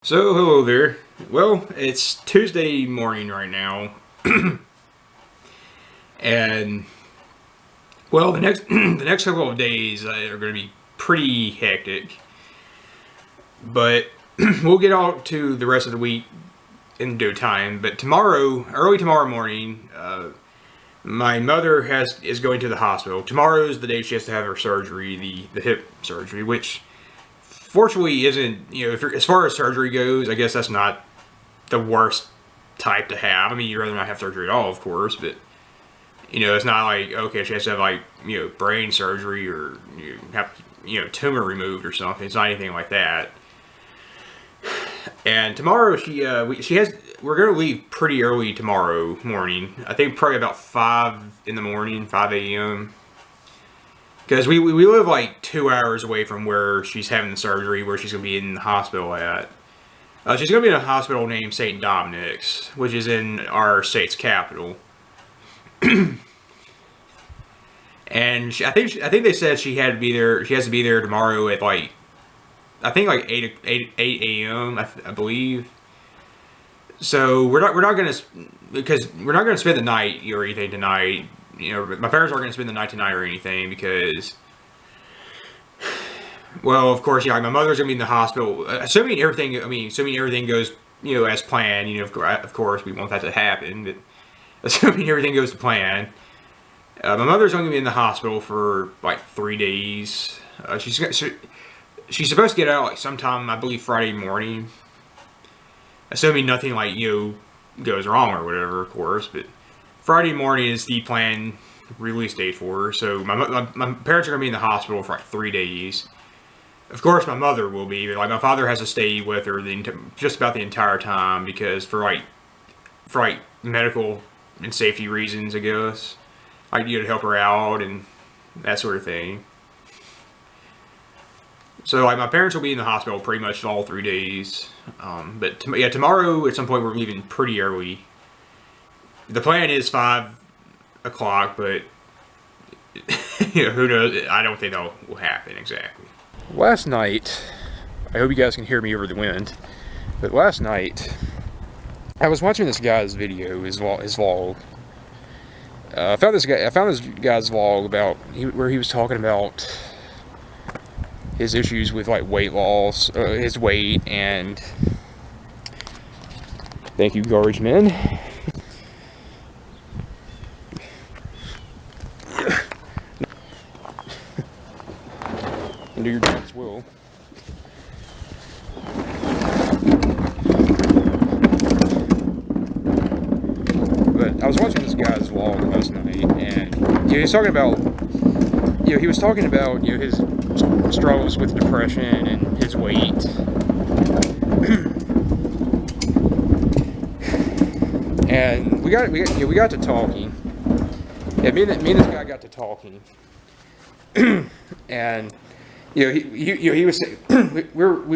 So, hello there. Well, it's Tuesday morning right now, and the next the next couple of days are going to be pretty hectic. But we'll get out to the rest of the week in due time. But tomorrow, early tomorrow morning, my mother is going to the hospital. Tomorrow is the day she has to have her surgery, the hip surgery, which fortunately isn't, as far as surgery goes, I guess that's not the worst type to have. I mean, you'd rather not have surgery at all, of course, but, it's not like, okay, she has to have, like, brain surgery or have, tumor removed or something. It's not anything like that. And tomorrow we're going to leave pretty early tomorrow morning. I think probably about 5 in the morning, 5 a.m. Because we live like 2 hours away from where she's having the surgery, where she's going to be in the hospital at. She's going to be in a hospital named St. Dominic's, which is in our state's capital. And I think they said she had to be there. She has to be there tomorrow at like, I think like 8 a.m. I believe. So we're not going to spend the night or anything tonight. My parents aren't going to spend the night tonight or anything because, well, of course, my mother's going to be in the hospital. Assuming everything goes, as planned. Of course, we want that to happen. But assuming everything goes to plan, my mother's going to be in the hospital for like 3 days. She's supposed to get out like sometime, I believe, Friday morning. Assuming nothing like goes wrong or whatever, of course, but. Friday morning is the planned release date for her, so my parents are going to be in the hospital for like 3 days. Of course, my mother will be, but like my father has to stay with her just about the entire time because for medical and safety reasons, I guess, to help her out and that sort of thing. So my parents will be in the hospital pretty much all 3 days. But tomorrow at some point we're leaving pretty early. The plan is 5 o'clock, but who knows? I don't think that will happen exactly. Last night, I hope you guys can hear me over the wind, but last night, I was watching this guy's video, his vlog. I found this guy's vlog where he was talking about his issues with like weight loss, his weight, and thank you, garbage men. Do your dad's will. But I was watching this guy's vlog last night, and he was talking about his struggles with depression and his weight. And we got to talking. Yeah, me and this guy got to talking, and. He was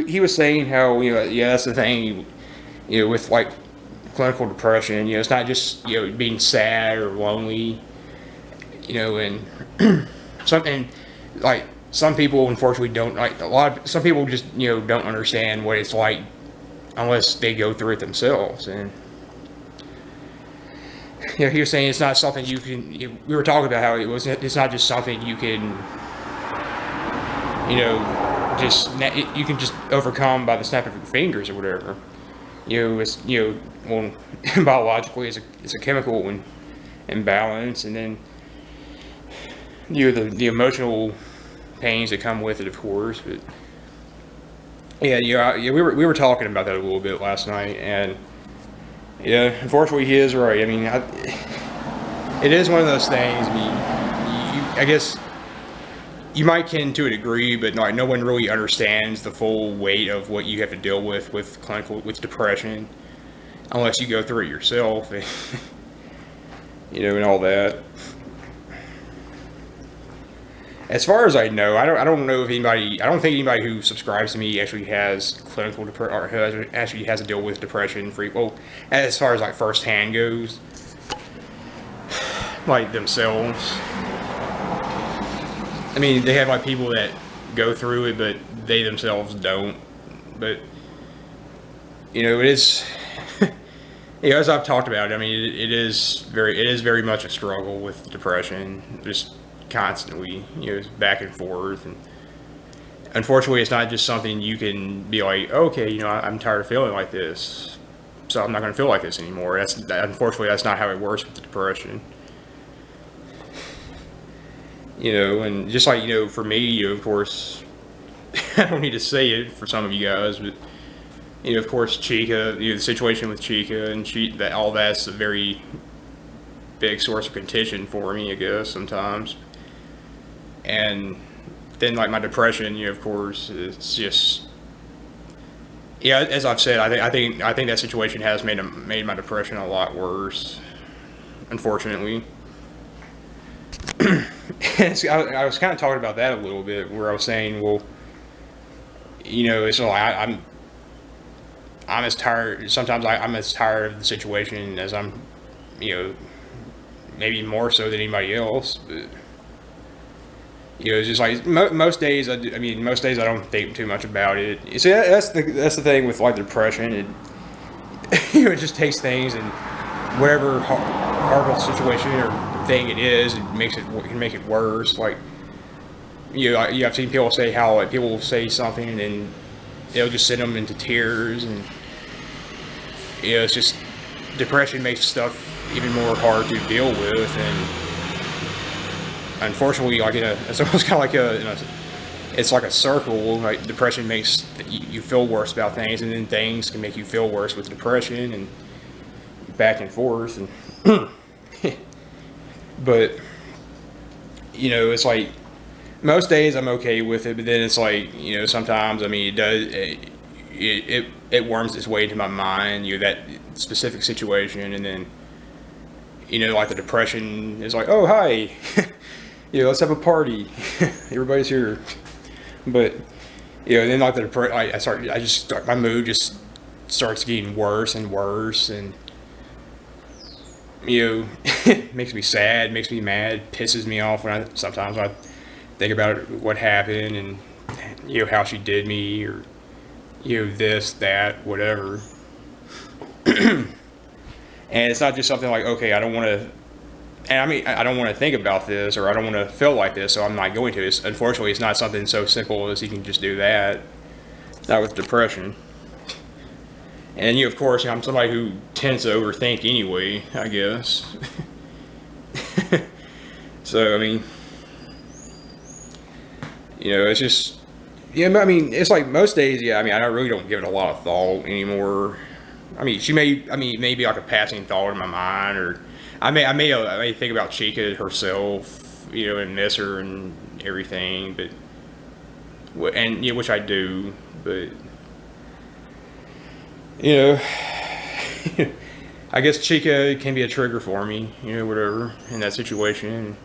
he was saying how that's the thing with like clinical depression, it's not just being sad or lonely, and some people unfortunately don't some people just don't understand what it's like unless they go through it themselves. And he was saying it's not something you can. We were talking about how it's not just something you can. You can just overcome by the snap of your fingers or whatever. Biologically it's a chemical imbalance, and then the emotional pains that come with it, of course. But we were talking about that a little bit last night, and unfortunately he is right. I mean, it is one of those things. I mean, I guess. You might kin to a degree, but no one really understands the full weight of what you have to deal with depression, unless you go through it yourself, and all that. As far as I know, I don't know if anybody. I don't think anybody who subscribes to me actually has clinical depression or actually has to deal with depression. As far as like firsthand goes, like themselves. I mean, they have like people that go through it, but they themselves don't. But it is, as I've talked about, I mean, it is very much a struggle with depression, just constantly, back and forth. And unfortunately, it's not just something you can be like, okay, I'm tired of feeling like this, so I'm not going to feel like this anymore. Unfortunately, that's not how it works with the depression. And just like, for me, of course, I don't need to say it for some of you guys, but, of course, Chica, the situation with Chica and all that's a very big source of contention for me, I guess, sometimes. And then, like, my depression, of course, it's just, as I've said, I think that situation has made my depression a lot worse, unfortunately. I was kind of talking about that a little bit, where I was saying, well, it's like I'm as tired. Sometimes I'm as tired of the situation as I'm, maybe more so than anybody else. But it's just like most days. Most days I don't think too much about it. You see, that's the thing with like depression. It it just takes things and whatever horrible situation or thing it is, it can make it worse. Like I've seen people say how like, people will say something and then it'll just send them into tears, and it's just depression makes stuff even more hard to deal with. And unfortunately, like it's almost kind of like it's like a circle. Like depression makes you feel worse about things, and then things can make you feel worse with depression, and back and forth. And but it's like most days I'm okay with it, but then it's like sometimes it worms its way into my mind, that specific situation, and then like the depression is like, oh hi, let's have a party, everybody's here. But then like the depression, my mood just starts getting worse and worse, and makes me sad, makes me mad, pisses me off when sometimes I think about what happened and how she did me, or this, that, whatever. And it's not just something like, okay, I don't want to, and I don't want to think about this, or I don't want to feel like this, so I'm not going to. Unfortunately, it's not something so simple as you can just do that. Not with depression. And of course, I'm somebody who tends to overthink anyway, I guess. So, it's just, it's like most days, I really don't give it a lot of thought anymore. She may be like a passing thought in my mind, or I may think about Chica herself, and miss her and everything, but, and, which I do, but, I guess Chica can be a trigger for me, whatever, in that situation.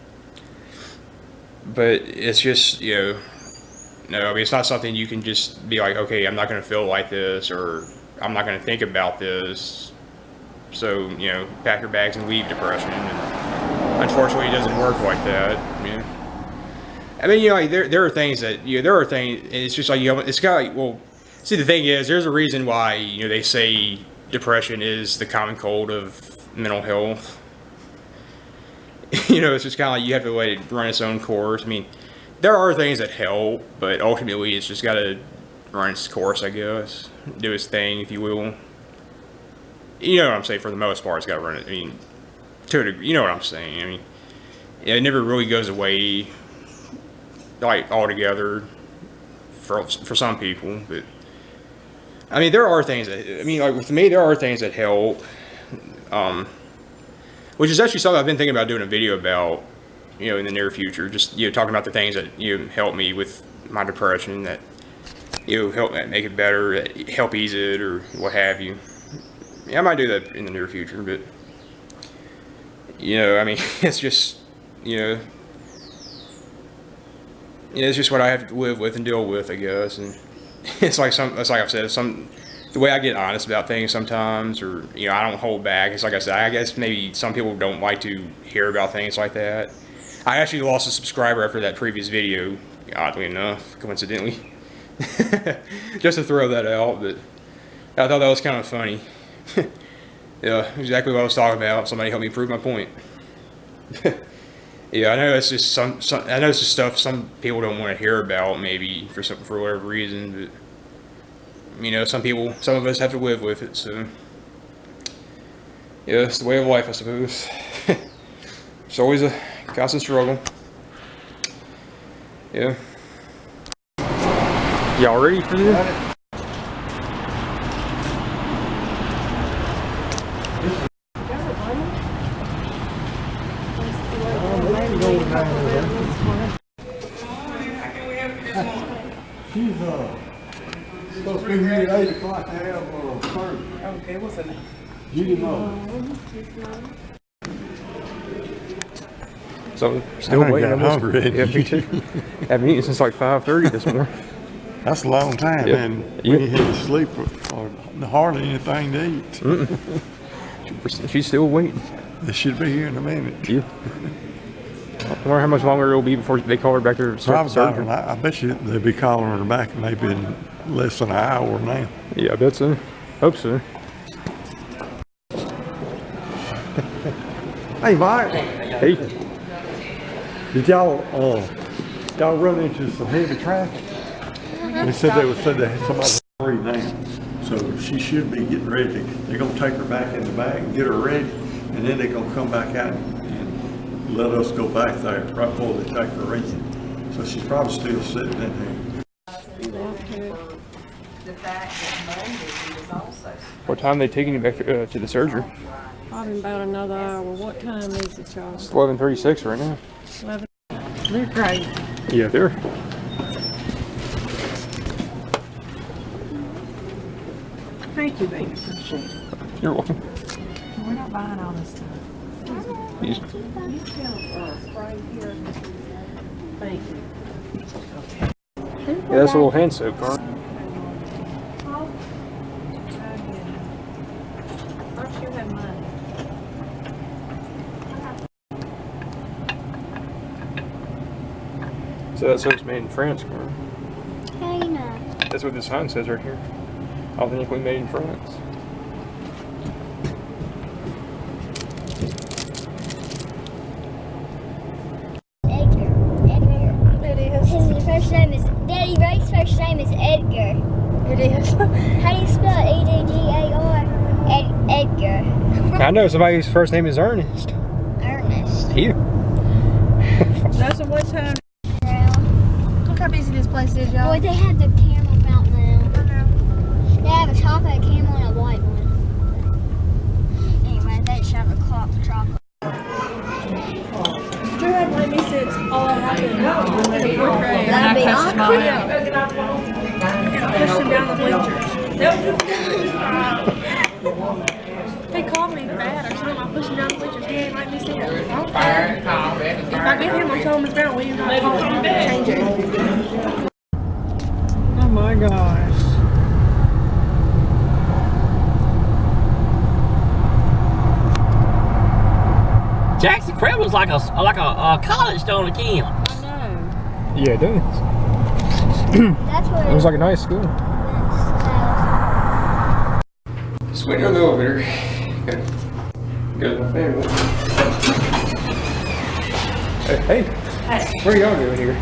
But it's just, no, it's not something you can just be like, okay, I'm not going to feel like this, or I'm not going to think about this, so, pack your bags and leave depression. And unfortunately, it doesn't work like that. There are things that, there are things, and it's just like, it's got like, well, see, the thing is, there's a reason why, they say depression is the common cold of mental health. It's just kind of like you have to let it run its own course. There are things that help, but ultimately it's just got to run its course, I guess. Do its thing, if you will. You know what I'm saying? For the most part, it's got to run it. To a degree, you know what I'm saying. It never really goes away, like, altogether for some people, but there are things that, like with me, there are things that help, which is actually something I've been thinking about doing a video about, in the near future, just, talking about the things that, help me with my depression, that, help make it better, that help ease it, or what have you. I might do that in the near future, but, it's just, it's just what I have to live with and deal with, I guess. And it's like I've said, the way I get honest about things sometimes, or I don't hold back. It's like I said, I guess maybe some people don't like to hear about things like that. I actually lost a subscriber after that previous video, oddly enough, coincidentally. Just to throw that out, but I thought that was kind of funny. Yeah, exactly what I was talking about. Somebody help me prove my point. Yeah, I know it's just I know it's just stuff some people don't want to hear about, maybe for whatever reason. But you know, some of us have to live with it. So yeah, it's the way of life, I suppose. It's always a constant struggle. Yeah. Y'all ready for this? She's supposed to be here at 8 o'clock to have surgery. Okay, what's her name? Judy Moe. So still waiting. I'm hungry. Yeah, me too. Haven't eaten since like 5:30 this morning. That's a long time, Yep. and Yep. we had to sleep or hardly anything to eat. She's still waiting. They should be here in a minute. Yeah. I wonder how much longer it'll be before they call her back to Probably, surgery. I bet you they'll be calling her back maybe in less than an hour now. Yeah, I bet so. Hope so. Hey, Mike, Hey, did y'all run into some heavy traffic? They said they had somebody free now, so she should be getting ready. They're gonna take her back in the back and get her ready, and then they're gonna come back out and let us go back there right before they take her in. So she's probably still sitting in there. The fact that Monday he was also. what time are they taking you back to the surgery? Probably about another hour. What time is it, y'all? It's 11:36 right now. 11. They're crazy. Yeah, they're. Thank you, baby. Appreciate it. You're welcome. We're not buying all this stuff. You- You count for us right here. Thank you. Yeah, that's a little hand soap, huh? First you have money. So that soap's made in France, Carl. How you know? That's what the sign says right here. Authentically made in France. Edgar. It is. His first name is Daddy Ray's first name is Edgar. It is. How do you spell Edgar? Edgar. I know somebody whose first name is Ernest. Ernest. You. That's what time. Well, Look how busy this place is, y'all. boy, they have the caramel fountain now. They have a chocolate caramel and a white one. Anyway, they should have a chocolate. You had let me since all I happened in the fourth grade. That'd be awkward. Pushed him down the bleachers. He called me bad or something. I pushed him down the bleachers. He ain't like me sit up. If I get him, I'm telling him it's bad. Will you not call him and change it? Oh my gosh. Jackson Crab looks like a college stone to Kim. I know. Yeah, it does. That's what It was like a nice school. Just waiting on the elevator. Got my family. Hey, where are y'all doing here?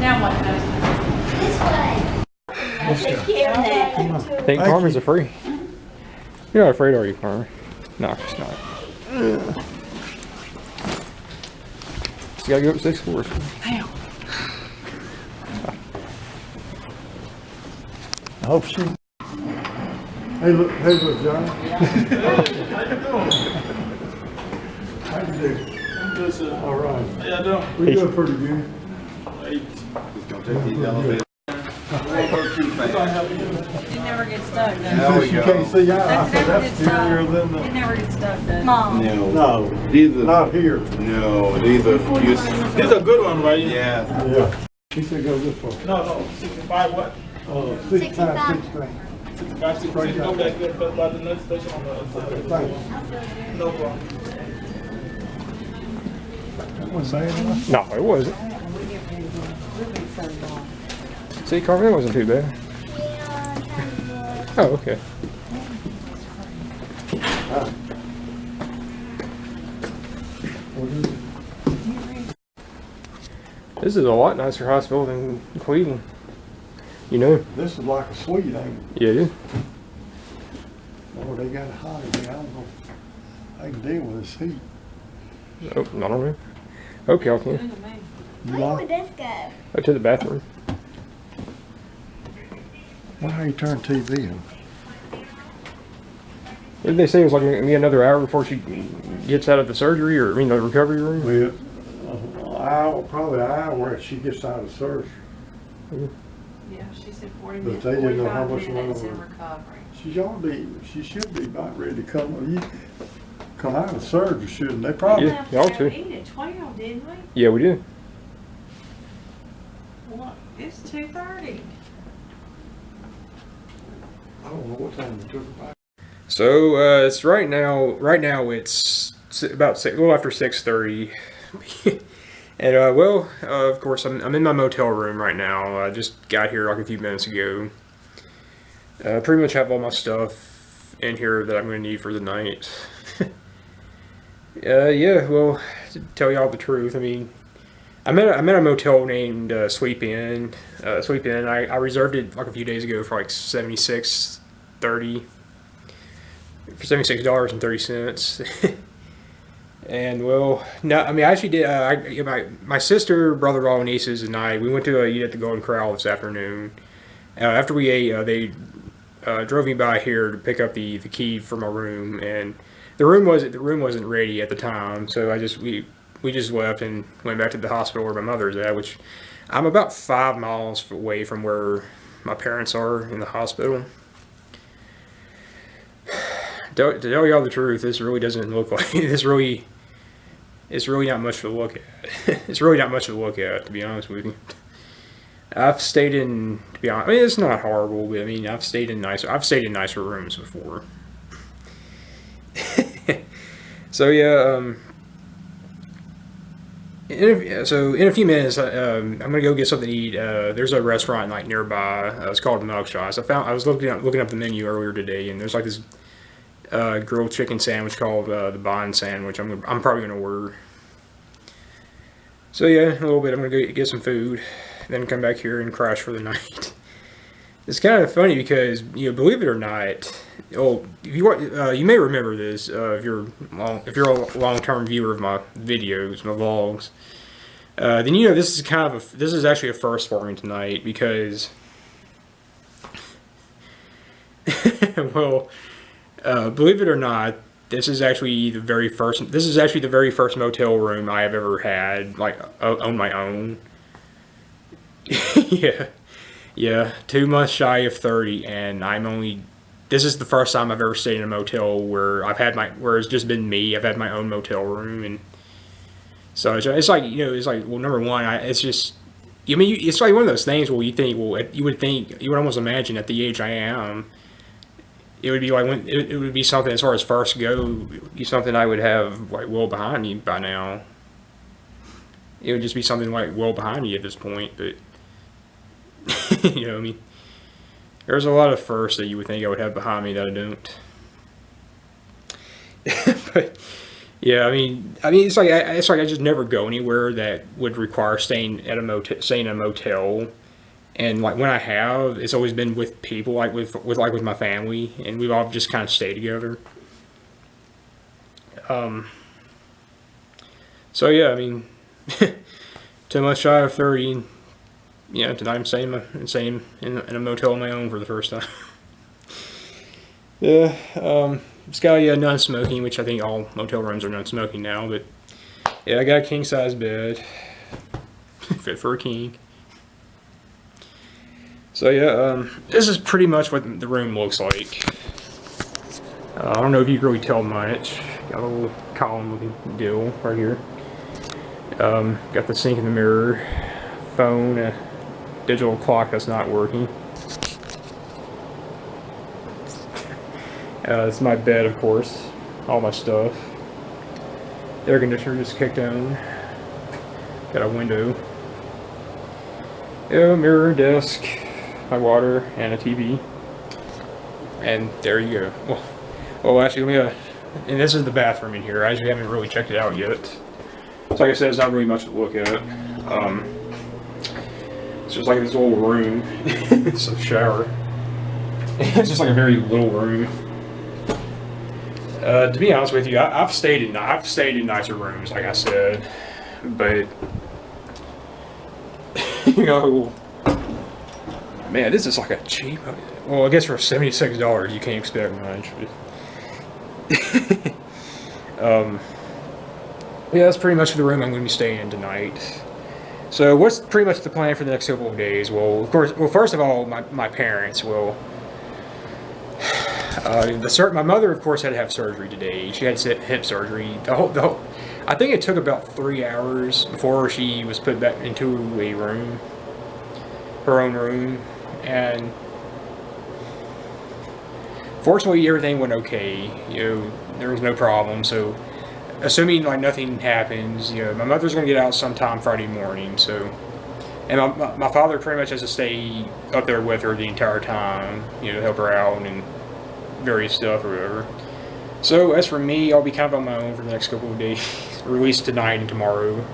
Now what? I think Carmen's are free. You're not afraid, are you, Carmen? No, she's not. She's gotta go up 6 floors. I hope she. Hey, look, John. How you doing? How you doing? I'm good, sir. All right. How y'all doing? We doing pretty good. It never gets stuck, does You said you can't see out. I said that's scarier than it? It never gets stuck, does it? No, These are not here. no. These are These are good ones, right? yeah. Yeah. He said go this way. No, 65 what? 6 times 16. 65, 66. Go back there by the next station on the other side. Thanks. No problem. That wasn't bad enough. No, it wasn't. See, Carmen, it wasn't too bad. Yeah. Oh, okay. This is a lot nicer hospital than Cleveland. You know? This is like a suite, ain't it? Yeah, it is. Oh, they got it hot in here. I don't know if I can deal with this heat. Oh, I don't know. Hope y'all can. You Where like would this go? Go to the bathroom. Why how you turn TV on? What did they say it was like maybe another hour before she gets out of the surgery, or I mean the recovery room? Well, hour, probably an hour after she gets out of surgery. Yeah, she said 40 But minutes, they didn't know how 45 much minutes in longer. recovery. She should be about ready to come out of surgery, shouldn't they? Probably. Yeah, y'all too. We eat at 12, didn't we? Yeah, we did. What? It's 2:30. I don't know what time they took it back. So it's right now. Right now it's about a little after 6:30, and of course I'm in my motel room right now. I just got here like a few minutes ago. Pretty much have all my stuff in here that I'm going to need for the night. Yeah. Well, to tell y'all the truth, I mean, I'm at a motel named Sleep Inn. Sleep Inn. I reserved it like a few days ago for like $76.30. For $76.30. And well, no, I mean, I actually did. My sister, brother-in-law, and nieces, and I, we went to eat at the Golden Corral this afternoon. After we ate, they drove me by here to pick up the key for my room, and the room wasn't ready at the time, so we just left and went back to the hospital where my mother's at, which I'm about 5 miles away from where my parents are in the hospital. To tell y'all the truth, this really doesn't look like it's really not much to look at. It's really not much to look at, to be honest with you. I've stayed in, to be honest, I mean, it's not horrible, but I mean, I've stayed in nicer rooms before. So yeah, in a few minutes, I'm gonna go get something to eat. There's a restaurant like nearby. It's called Mugshots. I was looking up the menu earlier today, and there's like this grilled chicken sandwich called the Bond Sandwich. I'm probably gonna order. So yeah, in a little bit I'm gonna go get some food, then come back here and crash for the night. It's kind of funny because, believe it or not, you may remember this if you're a long-term viewer of my videos, my vlogs. Then this is actually a first for me tonight because, well, believe it or not, this is actually the very first motel room I have ever had, like, on my own. Yeah, 2 months shy of 30, and this is the first time I've ever stayed in a motel where where it's just been me. I've had my own motel room, and so it's like, well, number one, it's like one of those things where you would almost imagine at the age I am, it would be like it would be something, as far as first go, be something I would have like well behind me by now. It would just be something like well behind me at this point, but you know what I mean? There's a lot of firsts that you would think I would have behind me that I don't. But yeah, I mean, it's like I just never go anywhere that would require staying in a motel. And like when I have, it's always been with people, like with my family, and we've all just kind of stayed together. So yeah, I mean, 2 months shy of 30. Yeah, tonight I'm staying in a motel on my own for the first time. Yeah, it's got non-smoking, which I think all motel rooms are non-smoking now. But yeah, I got a king-size bed, fit for a king. So yeah, this is pretty much what the room looks like. I don't know if you can really tell much. Got a little column-looking deal right here. Got the sink in the mirror, phone. Digital clock that's not working. It's my bed, of course. All my stuff. Air conditioner just kicked on. Got a window. Yeah, mirror, desk, my water, and a TV. And there you go. Well, actually, let me, and this is the bathroom in here. I actually haven't really checked it out yet. So like I said, it's not really much to look at. It's just like this little room. It's a shower. It's just like a very little room. To be honest with you, I've stayed in nicer rooms, like I said, but you know, man, this is like a cheap. Well, I guess for $76, you can't expect much. But yeah, that's pretty much the room I'm going to be staying in tonight. So, what's pretty much the plan for the next couple of days? Well, of course, first of all, my parents will. My mother, of course, had to have surgery today. She had hip surgery. I think it took about 3 hours before she was put back into a room, her own room, and fortunately everything went okay. You know, there was no problem. So, assuming like nothing happens, you know, my mother's gonna get out sometime Friday morning. So, and my father pretty much has to stay up there with her the entire time, you know, to help her out and various stuff or whatever. So as for me, I'll be kind of on my own for the next couple of days, or at least tonight and tomorrow.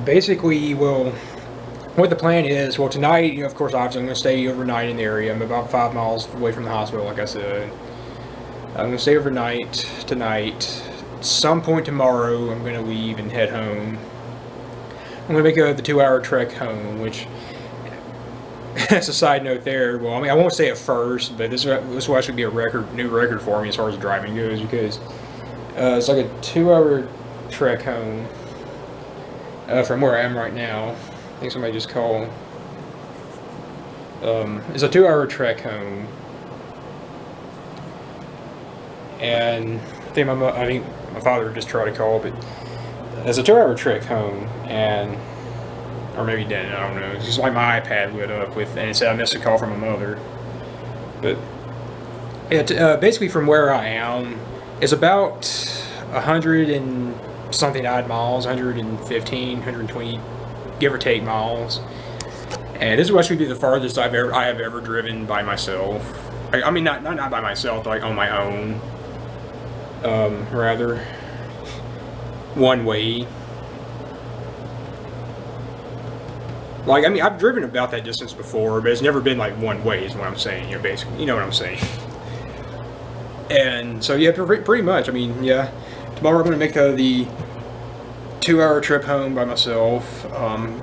Basically, well, what the plan is, well, tonight, you know, of course, obviously, I'm going to stay overnight in the area. I'm about 5 miles away from the hospital, like I said. I'm going to stay overnight tonight. At some point tomorrow, I'm going to leave and head home. I'm going to make the 2-hour trek home, which, as a side note there, well, I mean, I won't say it first, but this will actually be a new record for me as far as driving goes, because it's like a 2-hour trek home from where I am right now. I think somebody just called. It's a 2-hour trek home, and I think my father just tried to call, but it's a 2-hour trek home, and or maybe didn't. I don't know. It's just like my iPad lit up with, and it said I missed a call from my mother. But basically, from where I am, it's about 100 and something odd miles, 115, 120, give or take miles. And this will actually be the farthest I have ever driven by myself. I mean, not by myself, but like on my own. Rather, one way. Like, I mean, I've driven about that distance before, but it's never been like one way, is what I'm saying. You know, basically, you know what I'm saying. And so, yeah, pretty much. I mean, yeah. Tomorrow I'm going to make the 2-hour trip home by myself.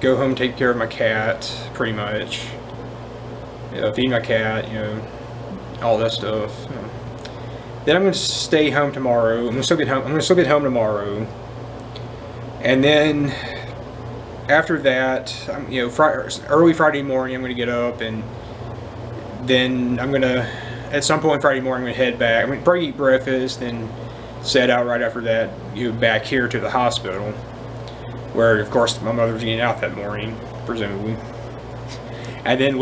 Go home, take care of my cat, pretty much. You know, feed my cat, you know, all that stuff. Then I'm going to stay home tomorrow. I'm going to still get home tomorrow. And then after that, you know, early Friday morning, I'm going to get up, and then I'm going to, at some point Friday morning, I'm going to head back. I'm going to probably eat breakfast and set out right after that, you know, back here to the hospital, where of course my mother's getting out that morning, presumably. And then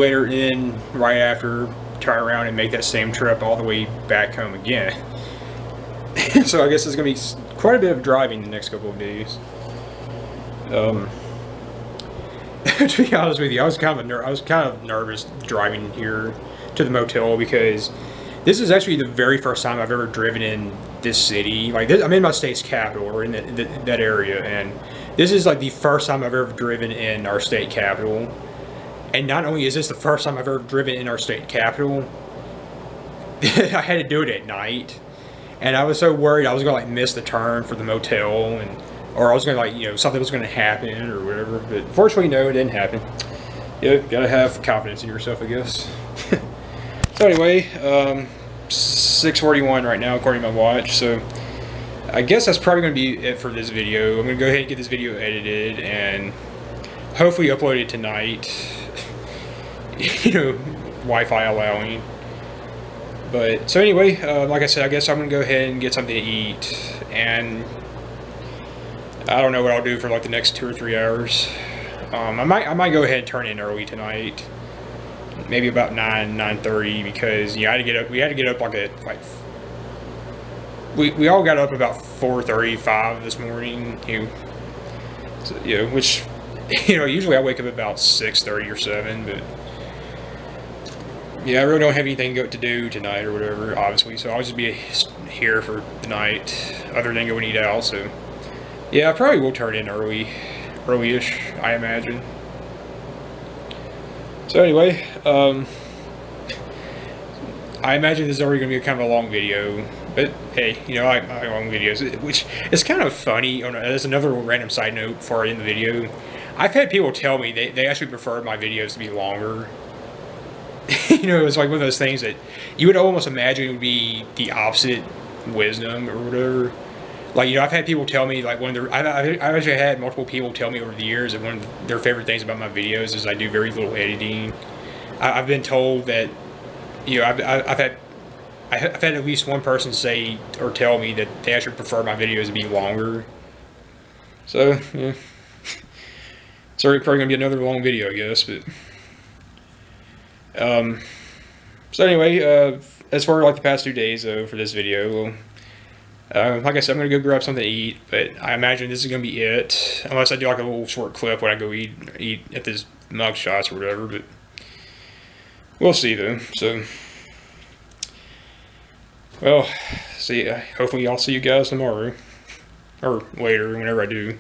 right after, turn around and make that same trip all the way back home again. So I guess it's going to be quite a bit of driving the next couple of days. To be honest with you, I was kind of nervous driving here to the motel, because this is actually the very first time I've ever driven in this city. Like, I'm in my state's capital, or in that area, and this is like the first time I've ever driven in our state capital. And not only is this the first time I've ever driven in our state capital, I had to do it at night, and I was so worried I was gonna like miss the turn for the motel, or I was gonna, like, you know, something was gonna happen or whatever. But fortunately, no, it didn't happen. You gotta have confidence in yourself, I guess. So anyway, 6:41 right now, according to my watch. So I guess that's probably gonna be it for this video. I'm gonna go ahead and get this video edited and hopefully upload it tonight. You know, Wi-Fi allowing. But so anyway, like I said, I guess I'm gonna go ahead and get something to eat, and I don't know what I'll do for like the next 2 or 3 hours. I might go ahead and turn in early tonight, maybe about 9:30, because yeah, we had to get up like we all got up about 4:35 this morning. You know, So, you know, which, you know, usually I wake up about 6:30 or 7, but yeah, I really don't have anything to do tonight or whatever, obviously, so I'll just be here for the night, other than go and eat out. So yeah, I probably will turn in early-ish, I imagine. So anyway, I imagine this is already going to be kind of a long video, but hey, you know, I like long videos, which is kind of funny. There's another random side note before I end the video. I've had people tell me they actually prefer my videos to be longer. You know, it's like one of those things that you would almost imagine would be the opposite wisdom or whatever. Like, you know, I've had people tell me, like, I've actually had multiple people tell me over the years that one of their favorite things about my videos is I do very little editing. I've been told that, you know, I've had at least one person say or tell me that they actually prefer my videos to be longer. So, yeah. It's already probably going to be another long video, I guess, but... So anyway, as far as like the past 2 days, though, for this video, like I said, I'm going to go grab something to eat, but I imagine this is going to be it, unless I do like a little short clip when I go eat at this mug shots or whatever, but we'll see, though. So, well, see, hopefully I'll see you guys tomorrow, or later, whenever I do.